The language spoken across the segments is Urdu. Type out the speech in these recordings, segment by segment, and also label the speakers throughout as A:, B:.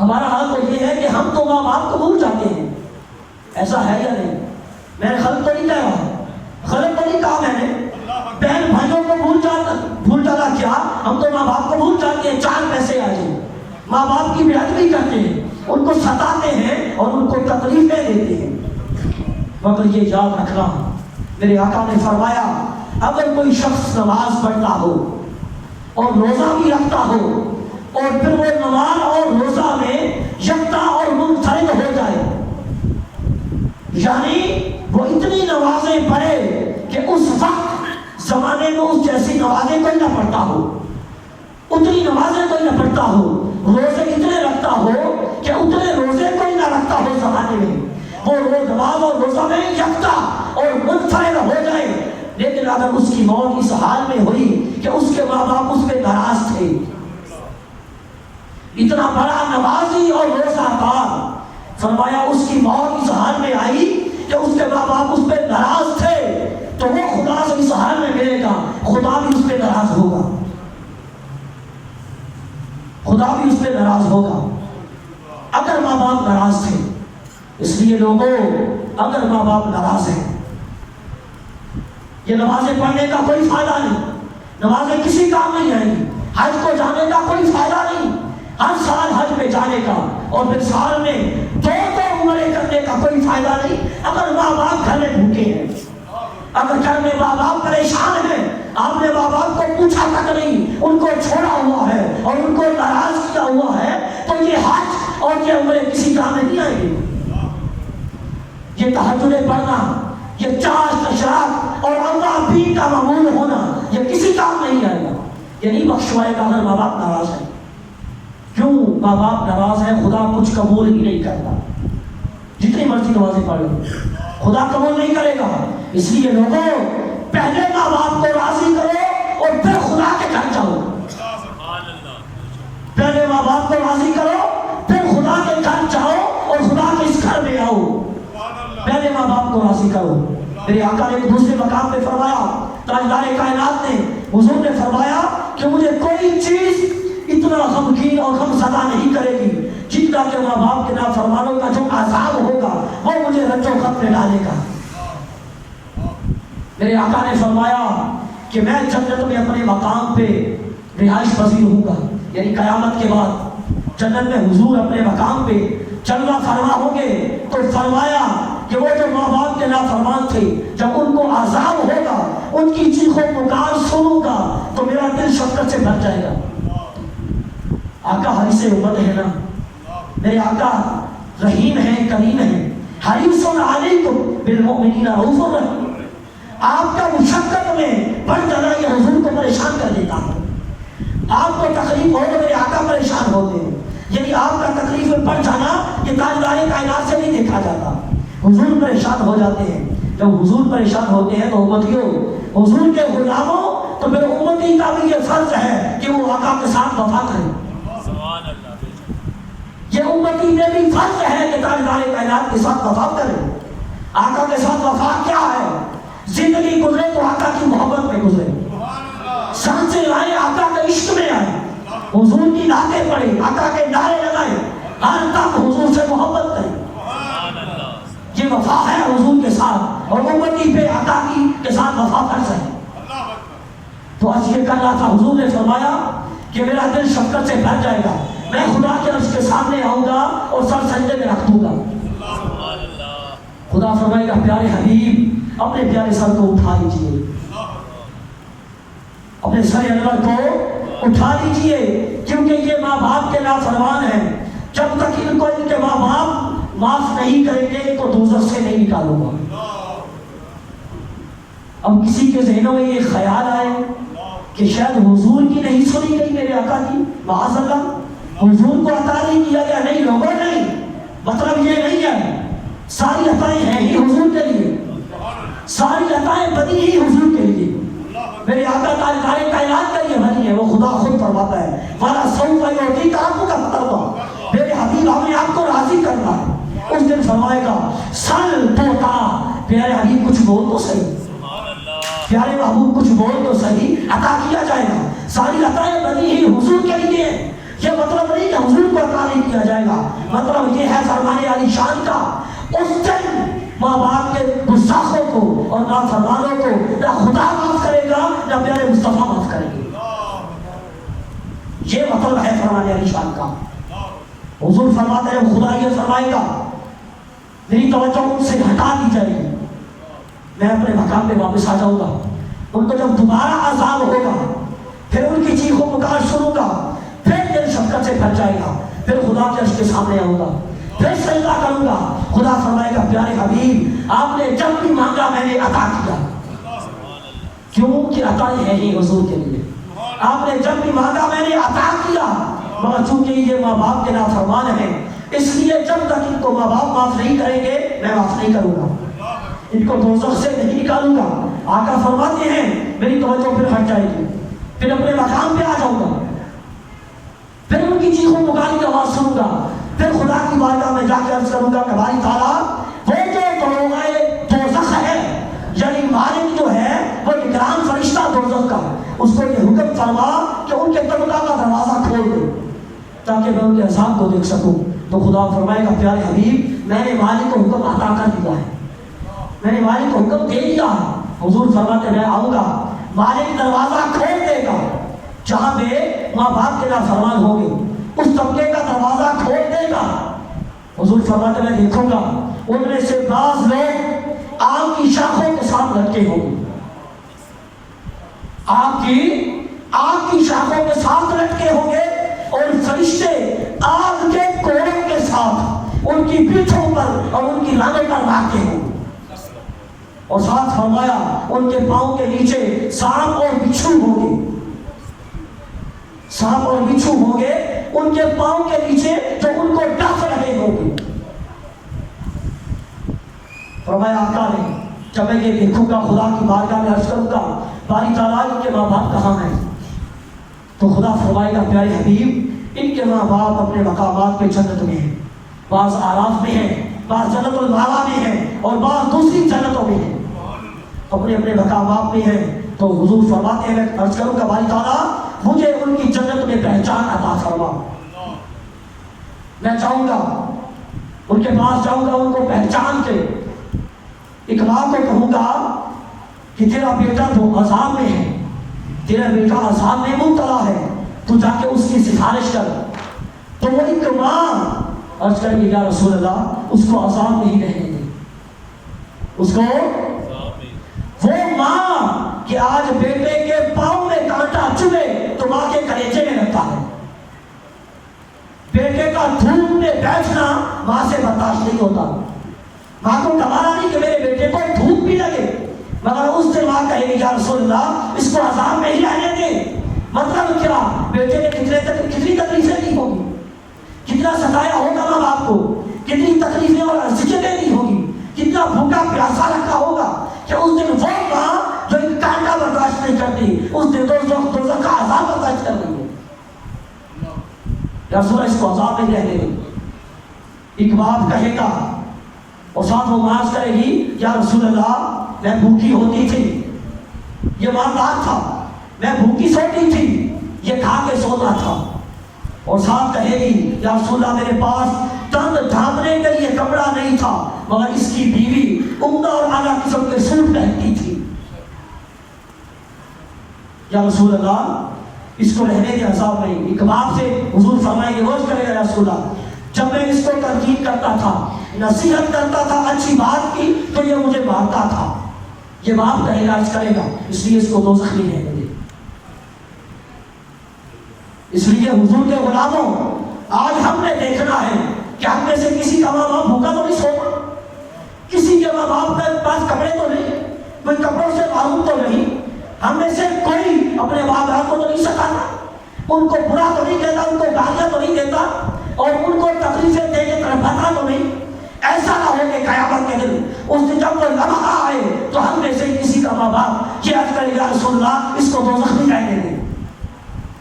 A: ہمارا حال تو یہ ہے کہ ہم تو ماں باپ کو بھول جاتے ہیں. ایسا ہے یا نہیں؟ میں نے خلق تو نہیں کہہ رہا، خلق تو نہیں کہا میں نے. بہن بھائیوں کو بھول جانا کیا؟ ہم تو ماں باپ کو بھول جاتے ہیں. 4 پیسے آ جائیں ماں باپ کی بےادبی کرتے ہیں، ان کو ستاتے ہیں اور ان کو تکلیفیں دیتے ہیں. مگر یہ یاد رکھنا، میرے آقا نے فرمایا اگر کوئی شخص نماز پڑھتا ہو اور روزہ بھی رکھتا ہو اور پھر وہ نماز اور روزہ میں یکتا اور منفرد ہو جائے، یعنی وہ اتنی نمازیں پڑھے کہ اس وقت زمانے میں اس جیسی نمازیں کوئی نہ پڑھتا ہو، اتنی نمازیں کوئی نہ پڑھتا ہو، روزے اتنے رکھتا ہو کہ اتنے روزے کوئی نہ رکھتا ہو زمانے میں، وہ نماز اور روزہ میں یکتا اور منفرد ہو جائے، لیکن اگر اس کی موت اس حال میں ہوئی کہ اس کے ماں باپ اس پہ ناراض تھے، اتنا بڑا نمازی اور روزہ دار، فرمایا اس کی موت اس حال میں آئی کہ اس کے ماں باپ اس پہ ناراض تھے، تو وہ خدا سے اس حال میں ملے گا، خدا بھی اس پہ ناراض ہوگا، خدا بھی اس پہ ناراض ہوگا اگر ماں باپ ناراض تھے. اس لیے لوگوں اگر ماں باپ ناراض ہیں، یہ نمازیں پڑھنے کا کوئی فائدہ نہیں، نمازیں کسی کام نہیں آئیں گی، حج کو جانے کا کوئی فائدہ نہیں، ہر سال حج میں جانے کا اور پھر سال میں 2 عمرے کرنے کا کوئی فائدہ نہیں اگر ماں باپ گھر میں بھوکے ہیں، اگر گھر میں ماں باپ پریشان ہیں، آپ نے ماں باپ کو پوچھا تک نہیں، ان کو چھوڑا ہوا ہے اور ان کو ناراض کیا ہوا ہے، تو یہ حج اور یہ عمرے کسی کام میں نہیں آئیں گے. یہ تہجدیں پڑھنا، یہ چاشت اشراق اور اللہ بھی کا معمول ہونا، یہ کسی کام نہیں آئے گا، یہ نہیں بخشوائے گا اگر ماں باپ ناراض ہیں. کیوں ماں باپ ناراض ہیں؟ خدا کچھ قبول ہی نہیں کرتا، جتنی مرضی نمازیں پڑھ لو خدا قبول نہیں کرے گا. اس لیے لوگوں پہلے ماں باپ کو راضی کرو اور پھر خدا کے گھر جاؤ. پہلے ماں باپ کو راضی کرو پھر خدا کے گھر جاؤ اور خدا کے اس گھر میں آؤ. پہلے ماں باپ کو راضی کرو. میرے آقا نے ایک دوسرے مقام پہ فرمایا، تاجدار کائنات نے، حضور نے فرمایا کہ مجھے کوئی چیز اتنا غمگین اور غم زدہ نہیں کرے گی جتنا کہ ماں باپ کے نافرمانوں کا جو عذاب ہوگا وہ مجھے رنج و غم میں ڈالے گا. میرے آقا نے فرمایا کہ میں جنت میں اپنے مقام پہ رہائش پذیر ہوں گا، یعنی قیامت کے بعد جنت میں حضور اپنے مقام پہ چلنا فرما ہوں گے. تو فرمایا کہ وہ جو ماں باپ کے نافرمان تھے، جب ان کو عذاب ہوگا، ان کی چیخ و پکار سنوں گا تو میرا دل شفقت سے بھر جائے گا. آقا حریص امت ہے نا، میرے آقا رحیم ہیں، کریم ہیں. حریص علیکم بالمؤمنین رؤوف رحیم. آپ کا مشقت میں بڑھ جانا یہ حضور کو پریشان کر دیتا ہے. آپ کو تکلیف ہو تو میرے آقا پریشان ہوتے ہیں، یعنی آپ کا تکلیف میں بڑھ جانا یہ تاجدار کائنات سے نہیں دیکھا جاتا. حضور پریشان ہو جاتے ہیں. جب حضور پریشان ہوتے ہیں تو امتیوں، حضور کے غلاموں، تو پھر امتی کا بھی یہ فرض ہے کہ وہ آقا کے ساتھ وفا کریں. یہ امتی میں بھی فرض ہے کہ تاجدار کائنات کے ساتھ وفا کریں. آقا کے ساتھ وفا کیا ہے؟ زندگی گزرے تو آقا کی محبت میں گزرے، سانسیں لائے آقا کے عشق میں آئے، حضور کی نعتیں پڑھے، آقا کے نعرے لگائے، ہر تک حضور سے محبت کرے. یہ وفا ہے حضور کے ساتھ، اور امتی پہ آقا کے ساتھ وفا فرض ہے. تو آج یہ کر رہا تھا، حضور نے فرمایا کہ میرا دل شفقت سے بھر جائے گا، میں خدا کے عرش کے سامنے آؤں گا اور سر سجدے میں رکھ دوں گا. خدا فرمائے گا پیارے حبیب اپنے پیارے سر کو اٹھا لیجئے، اپنے سر انور کو اٹھا لیجئے، کیونکہ یہ ماں باپ کے نافرمان ہیں. جب تک ان کو ان کے ماں باپ معاف نہیں کریں گے تو دوزخ سے نہیں نکالوں گا. اب کسی کے ذہنوں میں یہ خیال آئے کہ شاید حضور کی نہیں سنی گئی میرے آقا کی، معاذ اللہ، حضور کو عطا نہیں کیا گیا. نہیں لوگوں، نہیں، مطلب یہ نہیں ہے. ساری عطائیں ہیں ہی حضور کے لیے، ساری عطائیں بنی ہی حضور کے لیے. میرے آقا تاجدار کائنات کے لیے بنی ہے. وہ خدا خود فرماتا ہے وَلَا سَوْفَ يُعْطِيكَ رَبُّكَ فَتَرْضَىٰ. میرے حبیب ہم نے آپ کو راضی کرنا ہے. اس دن فرمائے گا سل توتا. پیارے حبیب کچھ بول تو صحیح، پیارے محبوب کچھ بول تو صحیح. عطا کیا جائے گا. ساری عطائیں بنی ہی حضور کے لیے. یہ مطلب نہیں کہ حضور کو عطا نہیں کیا جائے گا۔ مطلب یہ ہے فرمانے علی شان کا، اس دن ماں باپ کے گستاخوں کو اور نافرمانوں کو نہ خدا معاف کرے گا نہ پیارے مصطفیٰ معاف کریں گے۔ یہ مطلب ہے فرمانے علی شان کا۔ حضور فرماتے ہیں خدا یہ فرمائے گا میری توجہ ان سے ہٹا دی جائے گی، میں اپنے مقام پہ واپس آ جاؤں گا، ان کو جب دوبارہ عذاب ہوگا پھر ان کی چیخ و پکار سنوں گا، پھر دل شفقت سے بھر جائے گا، پھر خدا کے عرش کے سامنے آؤں گا، پھر سجدہ کروں گا۔ خدا فرمائے گا پیارے حبیب آپ نے جب بھی مانگا میں نے عطا کیا، کیوں کہ عطا ہے ہی حضور کے لیے۔ آپ نے جب بھی مانگا میں نے عطا کیا، مگر چونکہ یہ ماں باپ کے نافرمان ہیں اس لیے جب تک ان کو ماں باپ معاف نہیں کریں گے میں معاف نہیں کروں گا، ان کو دوزخ سے نہیں نکالوں گا۔ آقا فرماتے ہیں میری توجہ پھر ہٹ جائے گی، پھر اپنے مقام پہ آ جاؤں گا، پھر ان کی چیخوں پکار کی آواز سنوں گا، پھر خدا کی بارگاہ میں جا کے عرض کروں گا کہ باری تعالیٰ وہ جو دروغہ دوزخ ہے یعنی مالک جو ہے وہ اکرام فرشتہ دوزخ کا، اس کو یہ حکم فرما کہ ان کے طبقہ کا دروازہ کھول دے تاکہ میں ان کے عذاب کو دیکھ سکوں۔ تو خدا فرمائے گا پیارے حبیب میں نے مالک کو حکم عطا کر دیا ہے، میں نے مالک کو حکم دے دیا ہے۔ حضور فرماتے میں آؤں گا، مالک دروازہ کھول دے گا، جہاں پہ ماں باپ کے نافرمان ہوں گے اس طبقے کا دروازہ کھول دے گا۔ حضور فرماتے میں دیکھوں گا ان میں سے بعض لوگ آگ کی شاخوں کے ساتھ لٹکے ہوں گے، آگ کی شاخوں کے ساتھ لٹکے ہوں گے، اور فرشتے آگ کے کوڑوں کے ساتھ ان کی پیٹھوں پر اور ان کی رانوں پر واقع ہوں گے، اور ساتھ فرمایا ان کے پاؤں کے نیچے سانپ اور بچھو ہوں گے، سانپ اور بچھو ہوں گے ان کے پاؤں کے نیچے جو ان کو ڈس رہے ہوں گے۔ فرمایا آقا نے جب میں یہ دیکھوں گا خدا کی بارگاہ میں عرض کروں گا باری تعالیٰ ان کے ماں باپ کہاں ہیں؟ تو خدا فرمائے گا پیارے حبیب ان کے ماں باپ اپنے مقامات پہ جنت میں ہیں، بعض آراف میں ہیں، بعض جنت الماوا میں ہیں اور بعض دوسری جنتوں میں ہیں، اپنے اپنے مقامات میں ہیں۔ تو حضور فرماتے ہیں میں عرض کروں گا باری تعالیٰ مجھے ان کی جنت میں پہچان عطا فرما، میں چاہوں گا ان کے پاس جاؤں گا ان کو پہچان کے ایک ماں کو کہوں گا کہ تیرا بیٹا تو عذاب میں ہے، تیرا بیٹا عذاب میں مبتلا ہے، تو جا کے اس کی سفارش کر۔ تو وہ ایک ماں عرض کریں گے یا رسول اللہ اس کو عذاب نہیں رہنے دے، اس کو وہ ماں کہ آج بیٹے کے پاؤں میں کانٹا چبھے تو ماں کے کلیجے میں لگتا ہے، بیٹے کا دھوپ میں بیٹھنا ماں سے برداشت نہیں ہوتا، ماں کو گوارا نہیں کہ میرے بیٹے کو دھوپ بھی لگے، مگر اس دن ماں کہے گی یا رسول اللہ اس کو عذاب میں ہی رہنے دے۔ مطلب کیا بیٹے نے کتنی تکلیفیں دی ہوگی، کتنا ستایا ہوگا ماں باپ کو، کتنی تکلیفیں اور زجریں دی ہوگی، کتنا بھوکا پیاسا رکھا ہوگا کہ اس دن وہ ماں جو ایک کانٹا برداشت نہیں کرتی اس دن دوزخ کا عذاب برداشت کر رہی ہے۔ یا رسول اللہ اس کو عذاب میں رہنے دے۔ ایک باپ کہے گا اور ساتھ وہ معاذ کرے گی یا رسول اللہ میں بھوکی ہوتی تھی یہ مالدار تھا، میں بھوکی سوتی تھی یہ کھا کے سوتا تھا، اور ساتھ کہے گی یا رسول اللہ میرے پاس تن ڈھانپنے کے لیے کپڑا نہیں تھا مگر اس کی بیوی عمدہ اور اعلیٰ قسم کے سوٹ پہنتی تھی، یا رسول اللہ اس کو رہنے دے عذاب نہیں۔ ایک باپ سے حضور فرمائیں گے روز کرے گا یا رسول اللہ جب میں اس کو تنقید کرتا تھا نصیحت کرتا تھا اچھی بات کی تو یہ مجھے مارتا تھا، یہ باپ کا علاج کرے گا، اس لیے اس کو دوزخ نہیں رہنے دے۔ اس لیے حضور کے غلاموں آج ہم نے دیکھنا ہے کہ ہم میں سے کسی کا ماں باپ بھوکا تو نہیں سوتا، کسی کے ماں باپ کے پاس کپڑے تو نہیں، کوئی کپڑوں سے معلوم تو نہیں، ہم میں سے کوئی اپنے ماں باپ کو تو نہیں سکھاتا، ان کو برا تو نہیں کہتا، ان کو گالیاں تو نہیں دیتا اور ان کو تکلیفیں دے کے تڑپاتا تو نہیں۔ ایسا نہ ہو کہ قیامت کے دن اس دن جب کوئی لمحہ آئے تو ہم میں سے کسی کا ماں باپ یہ عرض کرے یا رسول اللہ اس کو دوزخ نہیں رہنے دے،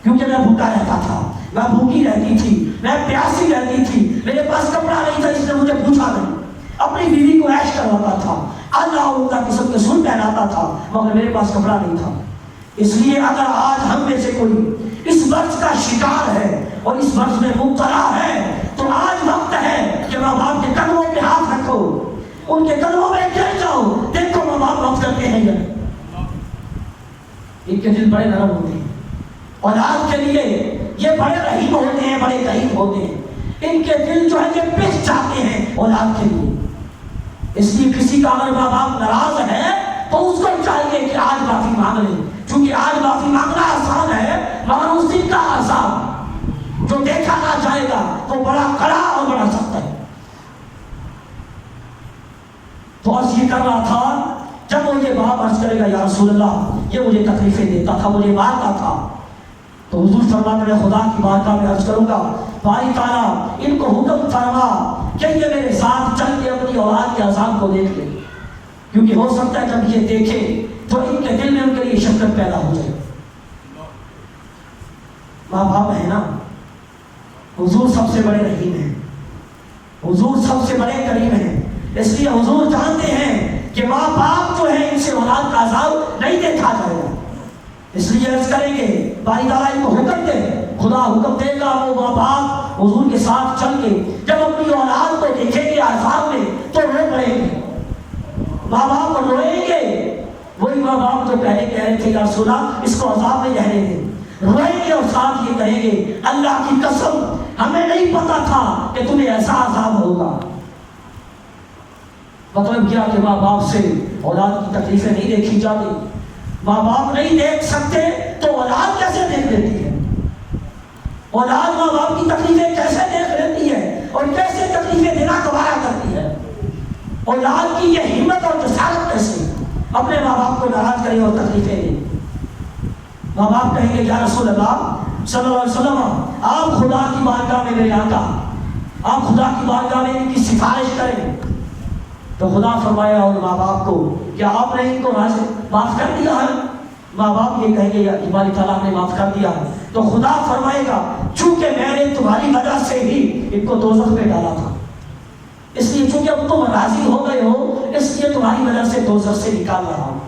A: کیونکہ میں بھوکا رہتا تھا، میں بھوکی رہتی تھی، میں پیاسی رہتی تھی، میرے پاس کپڑا نہیں تھا اس نے مجھے پوچھا نہیں، اپنی بیوی کو عیش کرواتا تھا، اللہ عمدہ قسم کے سوٹ پہناتا تھا مگر میرے پاس کپڑا نہیں تھا۔ اس لیے اگر آج ہم میں سے کوئی اس مرض کا شکار ہے اور اس مرض میں مبتلا ہے تو آج وقت ہے کہ ماں باپ کے قدموں پہ ہاتھ رکھو، ان کے قدموں میں گر جاؤ، دیکھو ماں باپ معاف کرتے ہیں یا ان کے دل بڑے نرم ہوتے ہیں، اولاد کے لیے یہ بڑے رحیم ہوتے ہیں، بڑے کریم ہوتے ہیں، ان کے دل جو ہے یہ پس جاتے ہیں اولاد کے لیے۔ اس لیے کسی کا اگر ماں باپ ناراض ہے تو اس کو چاہیے کہ آج معافی مانگ لیں، چونکہ آج معافی مانگنا آسان ہے مگر اس دن کا عذاب جو دیکھا نہ جائے گا وہ بڑا کڑا اور بڑا سخت ہے۔ تو عرض یہ کر رہا تھا، جب وہ یہ باپ عرض کرے گا یا رسول اللہ یہ مجھے تکلیفیں دیتا تھا، مجھے مارتا تھا، تو حضور فرماتے ہیں خدا کی بارگاہ میں عرض کروں گا باری تعالیٰ ان کو حکم فرما کہ یہ میرے ساتھ چل کے اپنی اولاد کے عذاب کو دیکھ لے، کیونکہ ہو سکتا ہے جب یہ دیکھے تو ان کے دل میں ان کے لیے شفقت پیدا ہو جائے۔ ماں باپ ہے نا، حضور سب سے بڑے رحیم ہیں، حضور سب سے بڑے کریم ہیں، اس لیے حضور جانتے ہیں کہ ماں باپ جو ہے ان سے اولاد کا عذاب نہیں دیکھا جائے گا، اس لیے عرض کریں گے باری تعالیٰ ان کو حکم دے، خدا حکم دے گا وہ ماں باپ حضور کے ساتھ چل کے جب اپنی اولاد کو دیکھیں گے عذاب میں تو رو پڑیں گے، ماں باپ کو روئیں گے، وہی ماں باپ جو پہلے کہہ رہے تھے یا رسول اللہ اس کو عذاب میں رہنے دیں، روئیں گے اور ساتھ یہ کہیں گے اللہ کی قسم ہمیں نہیں پتا تھا کہ تمہیں ایسا عذاب ہوگا۔ مطلب کیا کہ ماں باپ سے اولاد کی تکلیفیں نہیں دیکھی جاتی، ماں باپ نہیں دیکھ سکتے تو اولاد کیسے دیکھ لیتی ہے، اولاد ماں باپ کی تکلیفیں کیسے دیکھ لیتی ہے اور کیسے تکلیفیں دینا گوارا کرتی ہے، اولاد کی یہ ہمت اور جسارت کیسے اپنے ماں باپ کو ناراض کرے اور تکلیفیں دے۔ ماں باپ کہیں گے یا رسول اللہ صلی اللہ علیہ وسلم آپ خدا کی بارگاہ میں میرے آقا، آپ خدا کی بارگاہ میں ان کی سفارش کریں، تو خدا فرمایا اور ماں باپ کو کیا آپ نے ان کو معاف کر دیا ہے؟ ماں باپ یہ کہیں گے یا تمہاری تعالیٰ نے معاف کر دیا ہے، تو خدا فرمائے گا چونکہ میں نے تمہاری وجہ سے ہی ان کو دوزخ میں ڈالا تھا، اس لیے چونکہ اب تم راضی ہو گئے ہو اس لیے تمہاری وجہ سے دوزخ سے نکال رہا ہوں۔